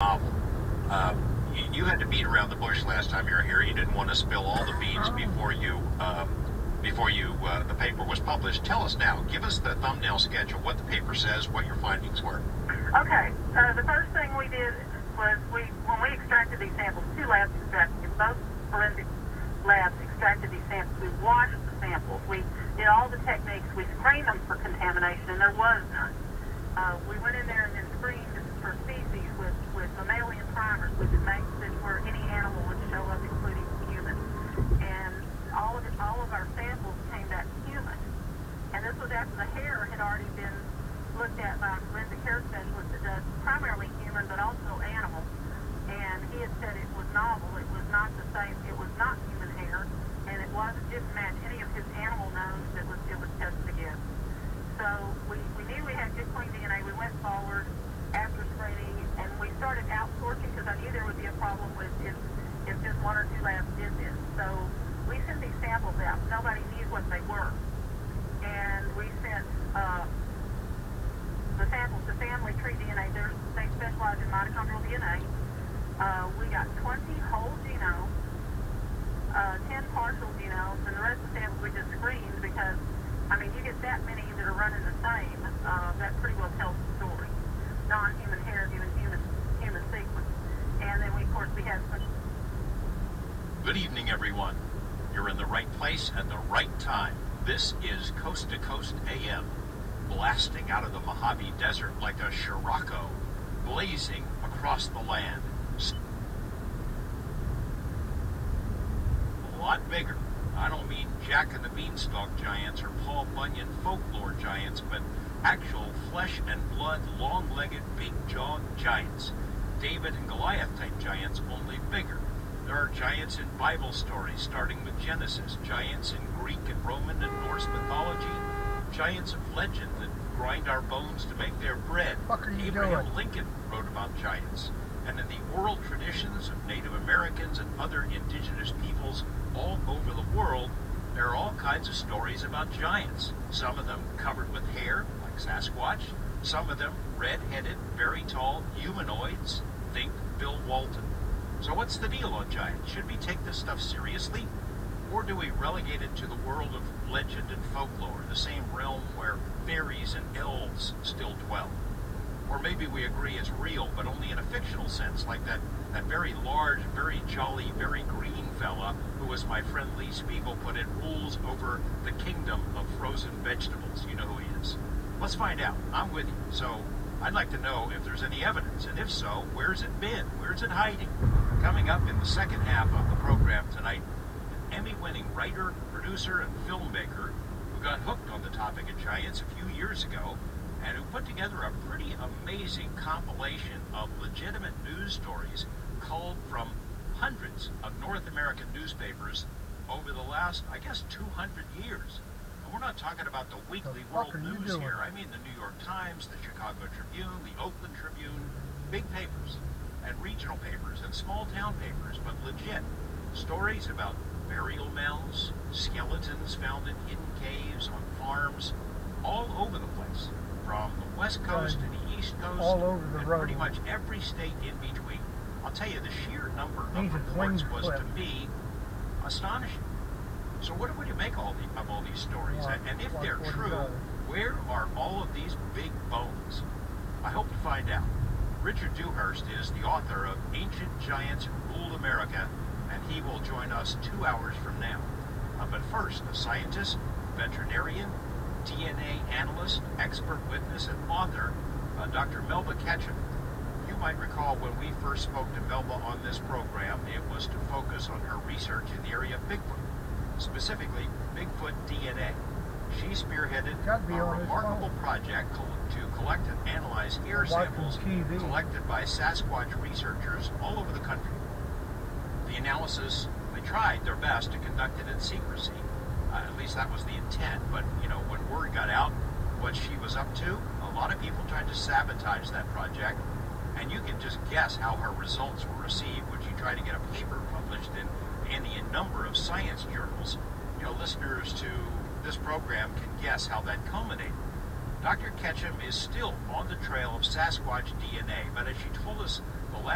novel. You had to beat around the bush last time you were here. You didn't want to spill all the beans before the paper was published. Tell us now. Give us the thumbnail sketch of what the paper says, what your findings were. Okay. The first thing we did was when we extracted these samples, two labs extracted, both forensic labs extracted these samples. We washed the samples. We did all the techniques. We screened them for contamination, and there was none. We went in there and then screened for species with mammalian primers, which makes it where any animal would show up, including humans. And all of our samples came back human. And this was after the hair had already been looked at by a forensic hair specialist that does primarily human, but also animal. And he had said it was novel. It was not the same. It was not human hair, and it didn't match any of his animal nose that it was tested against. So we knew we had good clean DNA. We went forward after screening, and we started outsourcing because I knew there would be a problem with if just one or two labs did this. So we sent these samples out. Nobody knew what they were. And we sent the samples to Family Tree DNA. They specialize in mitochondrial DNA. We got 20 whole genomes, 10 partial genomes, and the rest of the samples we just screened because, you get that many that are running the same, that pretty well tells the story. Non-human hair given human sequence. And then we had some... Good evening, everyone. You're in the right place at the right time. This is Coast to Coast AM, blasting out of the Mojave Desert like a Scirocco, blazing across the land. A lot bigger. I don't mean Jack and the Beanstalk giants or Paul Bunyan folklore giants, but actual flesh and blood, long-legged, big-jawed giants. David and Goliath type giants, only bigger. There are giants in Bible stories, starting with Genesis, giants in Greek and Roman and Norse mythology, giants of legend that grind our bones to make their bread. Abraham Lincoln wrote about giants. And in the oral traditions of Native Americans and other indigenous peoples all over the world, there are all kinds of stories about giants. Some of them covered with hair, like Sasquatch. Some of them red-headed, very tall humanoids. Think Bill Walton. So what's the deal on giants? Should we take this stuff seriously? Or do we relegate it to the world of legend and folklore, the same realm where fairies and elves still dwell? Or maybe we agree it's real, but only in a fictional sense, like that very large, very jolly, very green fella who, as my friend Lee Spiegel put it, rules over the kingdom of frozen vegetables. You know who he is. Let's find out. I'm with you. So I'd like to know if there's any evidence, and if so, where's it been? Where's it hiding? Coming up in the second half of the program tonight, an Emmy-winning writer, producer, and filmmaker who got hooked on the topic of giants a few years ago, and who put together a pretty amazing compilation of legitimate news stories culled from hundreds of North American newspapers over the last, 200 years. And we're not talking about the weekly world news here. I mean the New York Times, the Chicago Tribune, the Oakland Tribune, big papers, and regional papers, and small-town papers, but legit. Stories about burial mounds, skeletons found in hidden caves, on farms, all over the place. From the West Coast to the East Coast, all over the road. Pretty much every state in between. I'll tell you, the sheer number of reports was, to me, astonishing. So what do you make of all these stories? And if they're true, where are all of these big bones? I hope to find out. Richard Dewhurst is the author of Ancient Giants Who Ruled America, and he will join us 2 hours from now. But first, a scientist, veterinarian, DNA analyst, expert witness, and author, Dr. Melba Ketchum. You might recall when we first spoke to Melba on this program, it was to focus on her research in the area of Bigfoot, specifically Bigfoot DNA. She spearheaded a remarkable project to collect and analyze hair samples collected by Sasquatch researchers all over the country. The analysis, they tried their best to conduct it in secrecy. At least that was the intent, but when word got out what she was up to, a lot of people tried to sabotage that project, and you can just guess how her results were received when she tried to get a paper published in any number of science journals. Listeners to this program can guess how that culminated. Dr. Ketchum is still on the trail of Sasquatch DNA, but as she told us The last